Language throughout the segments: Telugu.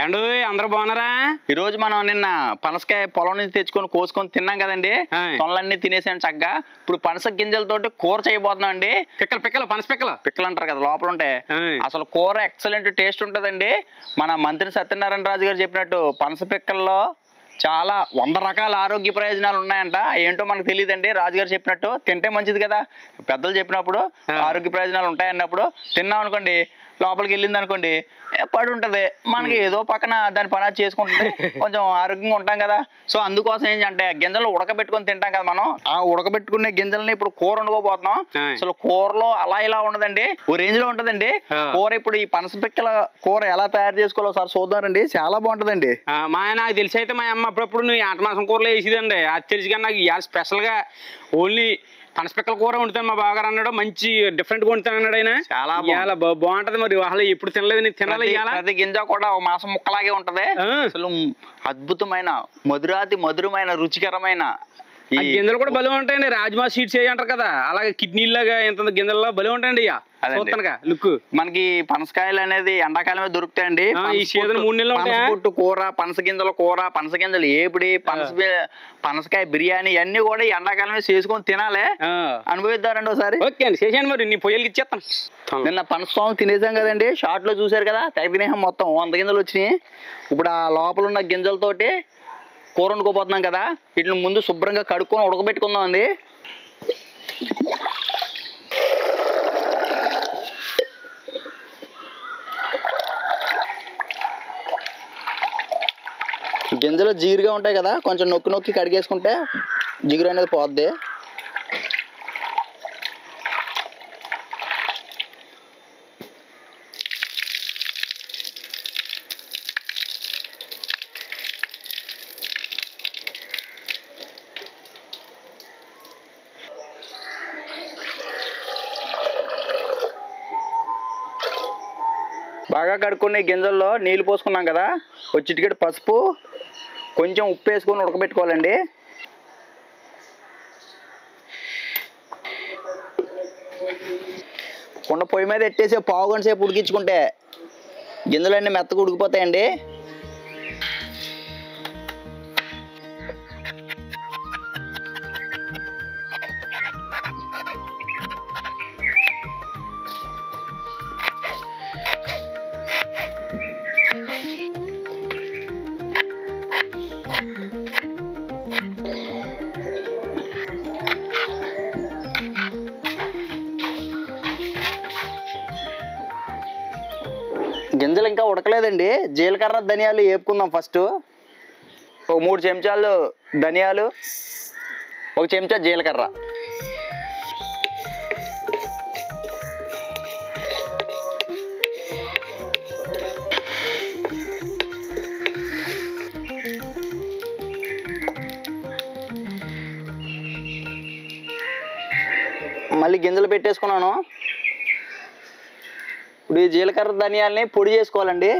ఏండు అందరూ బాగున్నారా? ఈ రోజు మనం నిన్న పనసకాయ పొలం నుంచి తెచ్చుకొని కోసుకొని తిన్నాం కదండి. తొనలన్నీ తినేసాను చక్కగా. ఇప్పుడు పనస గింజలతోటి కూర చేయబోతున్నాం అండి. పనస పిక్కలు అంటారు కదా లోపల ఉంటాయి. అసలు కూర ఎక్సలెంట్ టేస్ట్ ఉంటదండి. మన మంత్రి సత్యనారాయణ రాజు గారు చెప్పినట్టు పనస పిక్కల్లో చాలా 100 రకాల ఆరోగ్య ప్రయోజనాలు ఉన్నాయంట. ఏంటో మనకు తెలియదండి. రాజుగారు చెప్పినట్టు తింటే మంచిది కదా, పెద్దలు చెప్పినప్పుడు ఆరోగ్య ప్రయోజనాలు ఉంటాయన్నప్పుడు తిన్నాం అనుకోండి, లోపలికి వెళ్ళింది అనుకోండి పడి ఉంటది, మనకి ఏదో పక్కన దాని పని చేసుకుంటుంది, కొంచెం ఆరోగ్యంగా ఉంటాం కదా. సో అందుకోసం ఏంటంటే గింజలు ఉడకబెట్టుకొని తింటాం కదా మనం. ఆ ఉడకబెట్టుకునే గింజల్ని ఇప్పుడు కూర వండుకోబోతున్నాం. అసలు కూరలో అలా ఇలా ఉండదండి, ఓ రేంజ్ లో ఉంటదండి కూర. ఇప్పుడు ఈ పనస పిక్కల కూర ఎలా తయారు చేసుకోవాలో ఒకసారి చూద్దామండి. చాలా బాగుంటదండి. మా నాకు తెలిసి అయితే మా అమ్మ అప్పుడప్పుడు నువ్వు ఆట మాసం కూరలో వేసేదండి. అది తెలిసి కానీ నాకు ఇవాళ స్పెషల్ గా ఓన్లీ పనసపిక్కల కూర వండుతాను మా బావగారు అన్నాడు. మంచి డిఫరెంట్ గా వండుతాను అన్నాడు ఆయన. చాలా బాగుంటది. మరి అసలు ఎప్పుడు తినలేదు, నేను తినాలి. ప్రతి గింజ కూడా ఒక మాసం ముక్కలాగే ఉంటది. అసలు అద్భుతమైన మధురమైన రుచికరమైన గింజలు కూడా బలం ఉంటాయండి. రాజ్మా సీడ్స్ అంటారు కదా, అలాగే కిడ్నీలాగా ఎంత గింజల్లో బలం ఉంటాయండి. లుక్ మనకి పనసకాయలు అనేది ఎండాకాలమే దొరుకుతాయండి. ఈ సీజన్ 3 నెలలు పుట్టు కూర, పనస గింజల కూర, పనస గింజలు ఏపిడి, పనసకాయ బిర్యానీ అన్ని కూడా ఎండాకాలమే చేసుకొని తినాలి. అనుభవిద్దారండి ఒకసారి. ఓకే అండి, చేసాను. మరి నీ పొయ్యలకి ఇచ్చేస్తాను. నిన్న పనస తినేసాం కదండి, షార్ట్ లో చూసారు కదా, తెగ మొత్తం 100 గింజలు వచ్చినాయి. ఇప్పుడు ఆ లోపల ఉన్న గింజలతోటి కూర వండుకోపోతున్నాం కదా. వీటిని ముందు శుభ్రంగా కడుక్కొని ఉడకబెట్టుకుందాం అండి. గింజలు జిగురుగా ఉంటాయి కదా, కొంచెం నొక్కి కడిగేసుకుంటే జిగురు అనేది పోద్ది. బాగా కడుక్కునే గింజల్లో నీళ్ళు పోసుకున్నాం కదా, ఒక చిటికెడు పసుపు, కొంచెం ఉప్పు వేసుకొని ఉడకబెట్టుకోవాలండి. కుండ పొయ్యి మీద ఎట్టేసి 1/2 గంట సేపు ఉడికించుకుంటే గింజలన్నీ మెత్తగా ఉడికిపోతాయండి. గింజలు ఇంకా ఉడకలేదండి. జీలకర్ర ధనియాలు వేపుకుందాం. ఫస్ట్ ఒక 3 చెంచాలు ధనియాలు, 1 చెంచా జీలకర్ర, మళ్ళీ గింజలు పెట్టేసుకున్నాను. ఇప్పుడు ఈ జీలకర్ర ధనియాలని పొడి చేసుకోవాలండి.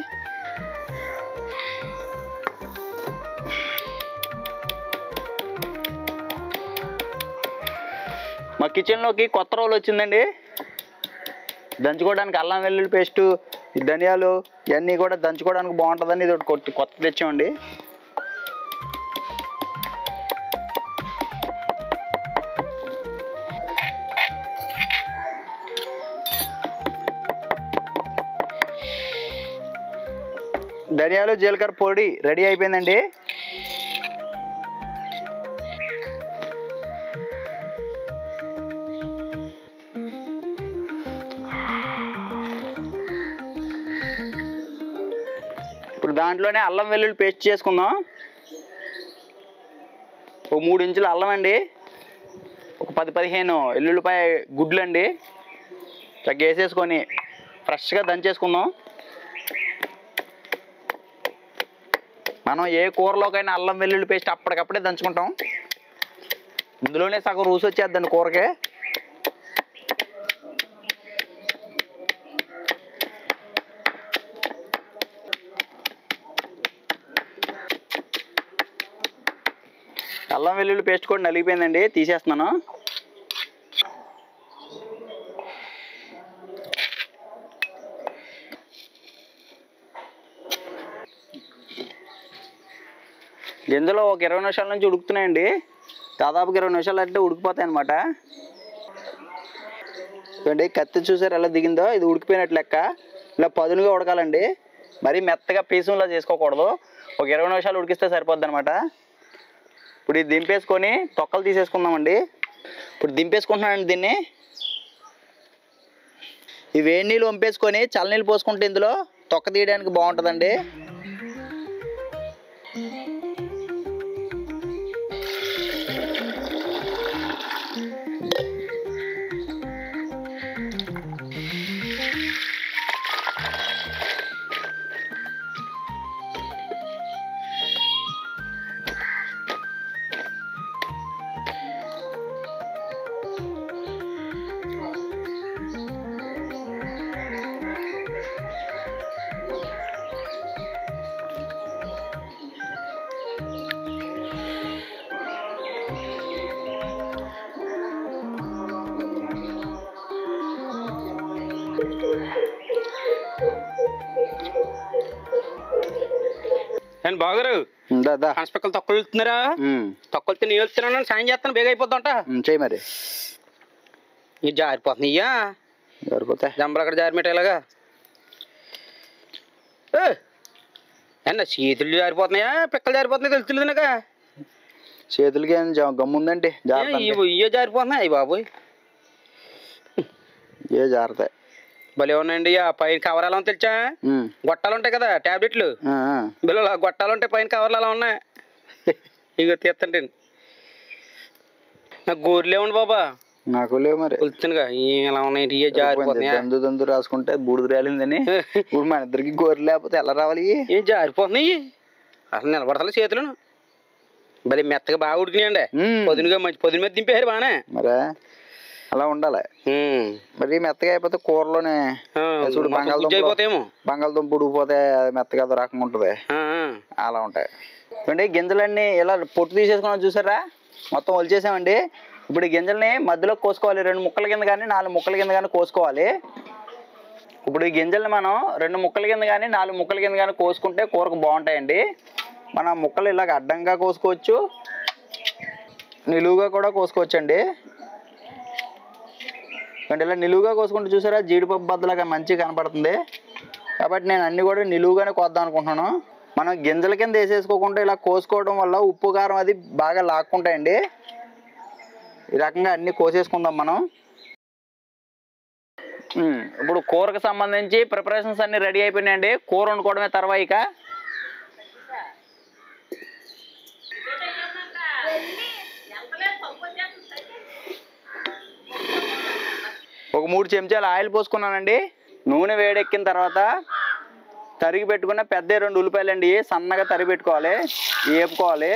మా కిచెన్లోకి కొత్త రోలు వచ్చిందండి. దంచుకోవడానికి అల్లం వెల్లుల్లి పేస్టు, ఈ ధనియాలు ఇవన్నీ కూడా దంచుకోవడానికి బాగుంటుందని ఇది ఒకటి కొత్త తెచ్చామండి. ధనియాలు జీలకర్ర పొడి రెడీ అయిపోయిందండి. ఇప్పుడు దాంట్లోనే అల్లం వెల్లుల్లి పేస్ట్ చేసుకుందాం. ఒక 3 ఇంచుల అల్లం అండి, ఒక 10-15 ఎల్లుల్లిపాయ గుడ్లు అండి, చక్కగా వేసేసుకొని ఫ్రెష్గా దంచేసుకుందాం. మనం ఏ కూరలోకైనా అల్లం వెల్లుల్లి పేస్ట్ అప్పటికప్పుడే దంచుకుంటాం. ఇందులోనే సగం రుచి వచ్చేద్దండి కూరకే. అల్లం వెల్లుల్లి పేస్ట్ కూడా నలిగిపోయిందండి, తీసేస్తున్నాను. గింజలు ఒక 20 నిమిషాల నుంచి ఉడుకుతున్నాయండి. దాదాపుగా 20 నిమిషాలు అంటే ఉడికిపోతాయి అనమాట. చూడండి కత్తి చూసారు ఎలా దిగిందో, ఇది ఉడికిపోయినట్లు లెక్క. ఇలా పదునుగా ఉడకాలండి, మరీ మెత్తగా పీసులా చేసుకోకూడదు. ఒక 20 నిమిషాలు ఉడికిస్తే సరిపోద్ది అనమాట. ఇప్పుడు ఇది దింపేసుకొని తొక్కలు తీసేసుకుందామండి. ఇప్పుడు దింపేసుకుంటున్నానండి దీన్ని. ఈ వేడి నీళ్ళు వంపేసుకొని చల్లనీళ్ళు పోసుకుంటే ఇందులో తొక్క తీయడానికి బాగుంటుందండి. అండ్ బాగారు పనసపిక్కలు తొక్కలు వెళ్తున్నారా? తొక్కలు నేను వెళ్తున్నాను, సాయం చేస్తాను, బేగా అయిపోద్దంట. చేయి మరి. ఇది జారిపోతున్నాయ్యా, జారిపోతాయి. జంబలు అక్కడ జారిమెట్టేలాగా. అన్న చేతులు జారిపోతున్నాయా, పిక్కలు జారిపోతున్నాయి తెలుస్తుంది నాక. చేతులకి ఏం గమ్ముందండి, ఇవే జారిపోతున్నాయి బాబోయ్. ఏ జారుతాయి భలే ఉన్నాయండి. ఆ పైన కవర్ ఎలా తెలుసా, గొట్టాలు ఉంటాయి కదా టాబ్లెట్లు, బిల్లలు గొట్టాలు ఉంటాయి, పైన కవర్లు అలా ఉన్నాయి. ఇక తీస్తండి. నాకు గోర్లే ఉండి బాబా. నాకు లేవు మరి, వెళ్తున్నాగా ఎలా ఉన్నాయి. దందు రాసుకుంటే బూడిద రాలిందని. ఇప్పుడు మన ఇద్దరికి గోర్లు లేకపోతే ఎలా రావాలి? ఏం జారిపోతున్నాయి అసలు, నిలబడతలే చేతులను. భలే మెత్తగా బాగా ఉడికినాయండి, పొద్దునగా మంచి పొద్దున మీద దింపేశారు బాగానే. మరే అలా ఉండాలి. మరి మెత్తగా అయిపోతే కూరలోనే బంగాళదుంప ఉడికిపోతే మెత్తగా రకంగా ఉంటుంది, అలా ఉంటాయి. చూడండి గింజలన్నీ ఇలా పొట్టు తీసేసుకున్నాం చూసారా, మొత్తం ఒలిచేసామండి. ఇప్పుడు ఈ గింజల్ని మధ్యలో కోసుకోవాలి, 2 ముక్కల కింద కానీ 4 ముక్కల కింద కానీ కోసుకోవాలి. ఇప్పుడు ఈ గింజల్ని మనం 2 ముక్కల కింద కానీ 4 ముక్కల కింద కానీ కోసుకుంటే కూరకు బాగుంటాయండి. మనం ముక్కలు ఇలాగ అడ్డంగా కోసుకోవచ్చు, నిలువుగా కూడా కోసుకోవచ్చు అండి. అంటే ఇలా నిలువుగా కోసుకుంటే చూసారా జీడిపప్పు బద్దలాగా మంచిగా కనపడుతుంది. కాబట్టి నేను అన్ని కూడా నిలువుగానే కోద్దాం అనుకుంటున్నాను. మనం గింజల కింద వేసేసుకోకుండా ఇలా కోసుకోవడం వల్ల ఉప్పు కారం అది బాగా లాక్కుంటాయండి. ఈ రకంగా అన్ని కోసేసుకుందాం మనం. ఇప్పుడు కూరకు సంబంధించి ప్రిపరేషన్స్ అన్ని రెడీ అయిపోయినాయండి. కూర వండుకోవడమే తర్వాత. ఇక ఒక 3 చెంచాలు ఆయిల్ పోసుకున్నానండి. నూనె వేడెక్కిన తర్వాత తరిగి పెట్టుకున్న పెద్ద 2 ఉల్లిపాయలండి, సన్నగా తరిగి పెట్టుకోవాలి, వేపుకోవాలి.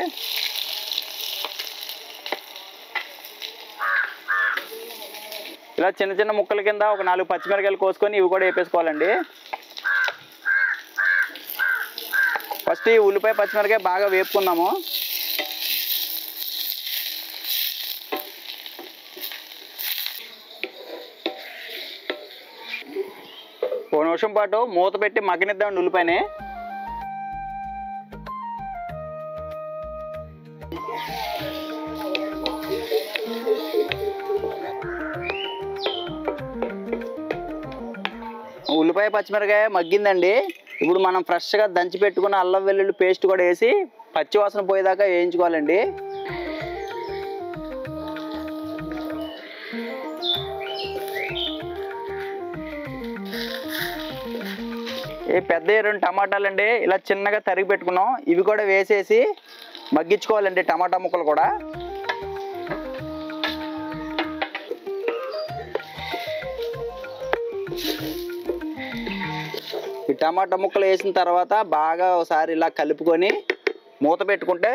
ఇలా చిన్న చిన్న ముక్కల కింద ఒక 4 పచ్చిమిరకాయలు కోసుకొని ఇవి కూడా వేపేసుకోవాలండి. ఫస్ట్ ఈ ఉల్లిపాయ పచ్చిమిరకాయ బాగా వేపుకుందాము. ఒక నిమిషం పాటు మూత పెట్టి మగ్గనిద్దామండి ఉల్లిపాయని. ఉల్లిపాయ పచ్చిమిరకాయ మగ్గిందండి. ఇప్పుడు మనం ఫ్రెష్గా దంచి పెట్టుకున్న అల్లం వెల్లుల్లి పేస్ట్ కూడా వేసి పచ్చివాసన పోయేదాకా వేయించుకోవాలండి. ఈ పెద్ద 2 టమాటాలండి ఇలా చిన్నగా తరిగి పెట్టుకున్నాం, ఇవి కూడా వేసేసి మగ్గించుకోవాలండి. టమాటా ముక్కలు కూడా ఈ టమాటా ముక్కలు వేసిన తర్వాత బాగా ఒకసారి ఇలా కలుపుకొని మూత పెట్టుకుంటే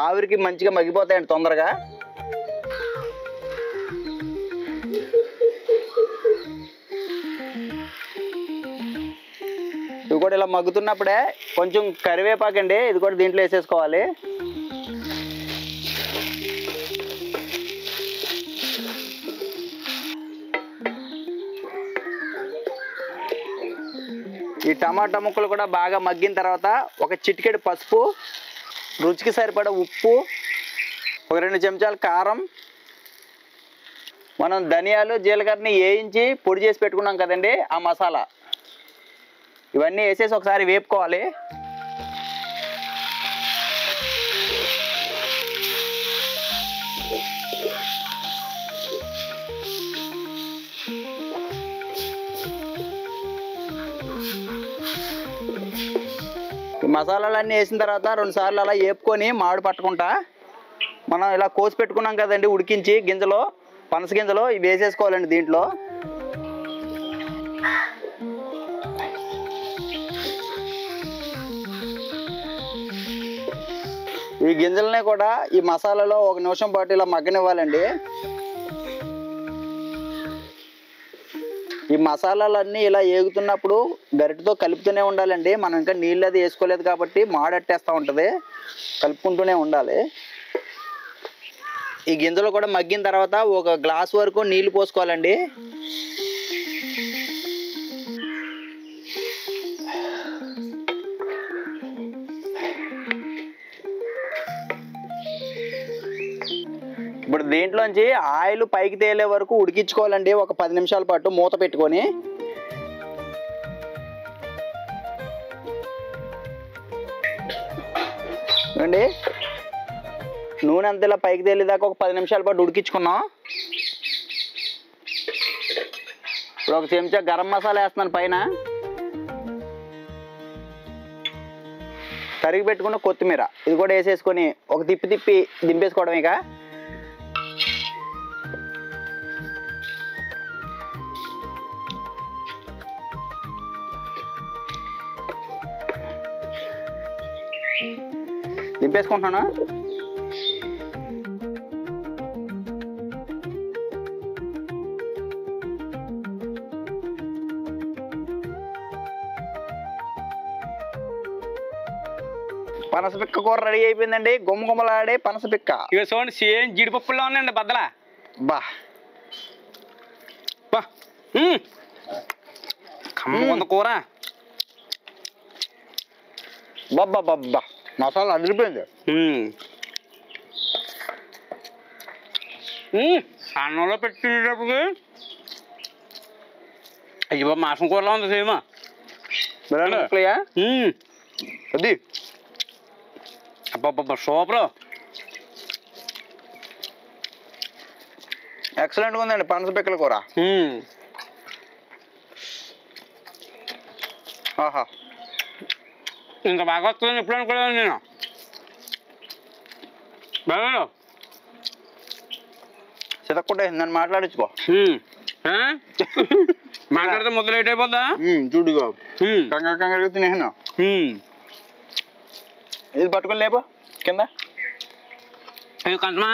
ఆవిరికి మంచిగా మగ్గిపోతాయండి తొందరగా. ఇవి కూడా ఇలా మగ్గుతున్నప్పుడే కొంచెం కరివేపాకండి, ఇది కూడా దీంట్లో వేసేసుకోవాలి. ఈ టమాటా ముక్కలు కూడా బాగా మగ్గిన తర్వాత ఒక చిటికెడు పసుపు, రుచికి సరిపడా ఉప్పు, ఒక 2 చెంచాల కారం, మనం ధనియాలు జీలకర్రని వేయించి పొడి చేసి పెట్టుకున్నాం కదండి ఆ మసాలా, ఇవన్నీ వేసేసి ఒకసారి వేపుకోవాలి. ఈ మసాలాలన్నీ వేసిన తర్వాత 2 సార్లు అలా వేపుకొని మామిడి పట్టుకుంటా మనం ఇలా కోసి పెట్టుకున్నాం కదండి ఉడికించి గింజలు, పనస గింజలు ఇవి వేసేసుకోవాలండి దీంట్లో. ఈ గింజలనే కూడా ఈ మసాలాలో 1 నిమిషం పాటు ఇలా మగ్గనివ్వాలండి. ఈ మసాలాలన్నీ ఇలా ఏగుతున్నప్పుడు గరిటతో కలుపుతూనే ఉండాలండి. మనం ఇంకా నీళ్ళు అది వేసుకోలేదు కాబట్టి మాడట్టేస్తూ ఉంటుంది, కలుపుకుంటూనే ఉండాలి. ఈ గింజలు కూడా మగ్గిన తర్వాత 1 గ్లాస్ వరకు నీళ్లు పోసుకోవాలండి. ఇప్పుడు దీంట్లోంచి ఆయిల్ పైకి తేలే వరకు ఉడికించుకోవాలండి, ఒక 10 నిమిషాల పాటు మూత పెట్టుకొని. అండి నూనె అంత ఇలా పైకి తేలేదాకా ఒక 10 నిమిషాల పాటు ఉడికించుకున్నాం. ఇప్పుడు 1 చెంచా గరం మసాలా వేస్తున్నాను పైన, తరిగి పెట్టుకున్న కొత్తిమీర ఇది కూడా వేసేసుకొని ఒక తిప్పి దింపేసుకోవడం. ఇక దింపేసుకుంటున్నాను. పనసపిక్క కూర రెడీ అయిపోయిందండి, గుమ్మగుమ్మలాడే పనసపిక్క. ఇక చూడండి సేమ్ జీడిపప్పుల్లో ఉన్నాయండి బద్దలా. బా బా కమ్మ కూర. బబ్బా మసాలా అదిరిపోయింది. అన్నంలో పెట్టినప్పుడు అయ్యో మాసం కూరలో ఉంది సేమా. అది అబ్బా సూపర్, ఎక్సలెంట్గా ఉందండి పనసపిక్కల కూర. ఆహా ఇంకా బాగా వస్తుందని ఎప్పుడు అనుకోలేదు నేను. బాగా సితక్కుంటే నన్ను మాట్లాడించుకో. మాట్లాడితే ముద్ద లేట్ అయిపోద్దా చూడుగా కంగారు తినేనా. ఇది పట్టుకొని లేపో కింద కంచమా.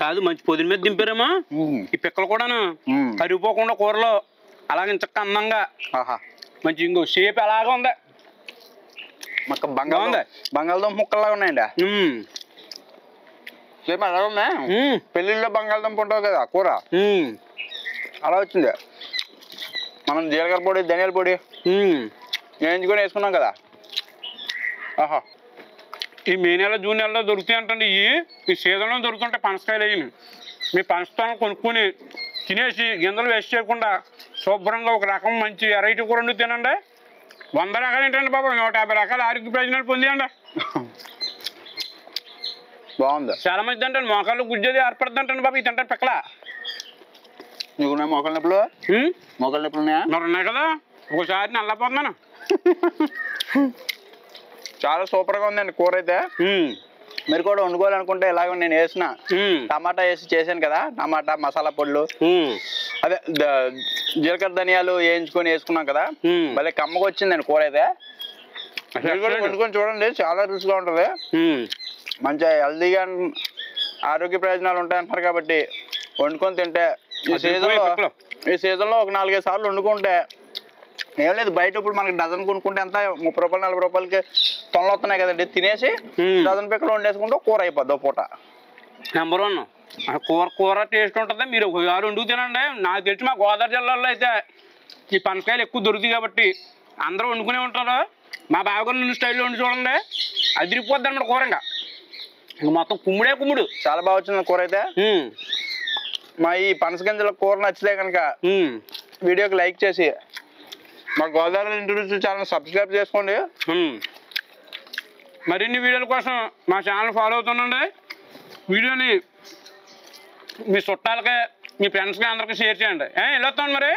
కాదు మంచి పొదిన మీద దింపారేమో ఈ పిక్కలు కూడాను, కరిగిపోకుండా కూరలో అలాగే చక్క అందంగా మంచి ఇంకో షేప్ అలాగా ఉంది. మాకు బంగాళదుంప ముక్కల్లాగా ఉన్నాయండి. షేప్ అలాగే ఉందా, పెళ్ళిళ్ళలో బంగాళదుంప ఉంటుంది కదా కూర అలా వచ్చింది. మనం జీలకర్ర పొడి ధనియాల పొడి వేయించుకొని వేసుకున్నాం కదా. ఆహా ఈ మే నెల జూన్ నెలలో దొరుకుతాయి అంటండి. ఈ సీజన్లో దొరుకుతుంటే పనసకాయలు అయ్యి మీ పనసకాయలు కొనుక్కొని తినేసి గింజలు వేస్ట్ చేయకుండా శుభ్రంగా ఒక రకం మంచి వెరైటీ కూర వండి తినండి. 100 రకాలు ఏంటండి బాబు, 150 రకాల ఆరోగ్య ప్రయోజనాలు పొందియండి. బాగుంది, చాలా మంచిది అంటే మోకాళ్ళు గుజ్జది ఏర్పడుతుంది అంటండి బాబు. ఇది తింటాను పిక్కల. నీకున్నాయి మోకాళ్ళ నొప్పులు? మోకాళ్ళ నొప్పులు ఉన్నాయా? మరి ఉన్నాయి కదా, ఒకసారి నల్లపోతున్నాను. చాలా సూపర్గా ఉందండి కూర అయితే. మీరు కూడా వండుకోవాలనుకుంటే ఇలాగ నేను వేసిన టమాటా వేసి చేశాను కదా, టమాటా మసాలా పొడులు అదే జీలకర్ర ధనియాలు వేయించుకొని వేసుకున్నాం కదా, భలే కమ్మగా వచ్చిందండి కూర అయితే. వండుకొని చూడండి, చాలా రుచిగా ఉంటుంది. మంచిగా హెల్దీగా ఆరోగ్య ప్రయోజనాలు ఉంటాయంటారు కాబట్టి వండుకొని తింటే ఈ సీజన్లో ఒక 4-5 సార్లు వండుకుంటే ఏం లేదు. బయట ఇప్పుడు మనకి డజన్ కొనుక్కుంటే ఎంత 30 రూపాయలు 40 రూపాయలకి తొనలు వస్తున్నాయి కదండి. తినేసి డజన్ పిక్కలు వండేసుకుంటే కూర అయిపోద్ది పూట. నెంబర్ 1 కూర కూర టేస్ట్ ఉంటుంది. మీరు ఒకసారి వండుకు తినండి. నాకు తెలిసి మా గోదావరి జిల్లాలో అయితే ఈ పనసకాయలు ఎక్కువ దొరుకుతాయి కాబట్టి అందరూ వండుకునే ఉంటారు. మా బావగారు స్టైల్లో వండి చూడండి, అదిరిపోద్ది అన్నమాట కూర. ఇంక మొత్తం కుమ్ముడే కుమ్ముడు. చాలా బాగా వచ్చింది కూర అయితే. మా ఈ పనస గింజల కూర నచ్చితే కనుక వీడియోకి లైక్ చేసి మా గోదావరి ఇంటి ఛానల్ సబ్స్క్రైబ్ చేసుకోండి. మరిన్ని వీడియోల కోసం మా ఛానల్ ఫాలో అవుతుండండి. వీడియోని మీ చుట్టాలకి మీ ఫ్రెండ్స్కి అందరికీ షేర్ చేయండి. వెళ్ళొస్తాను మరి.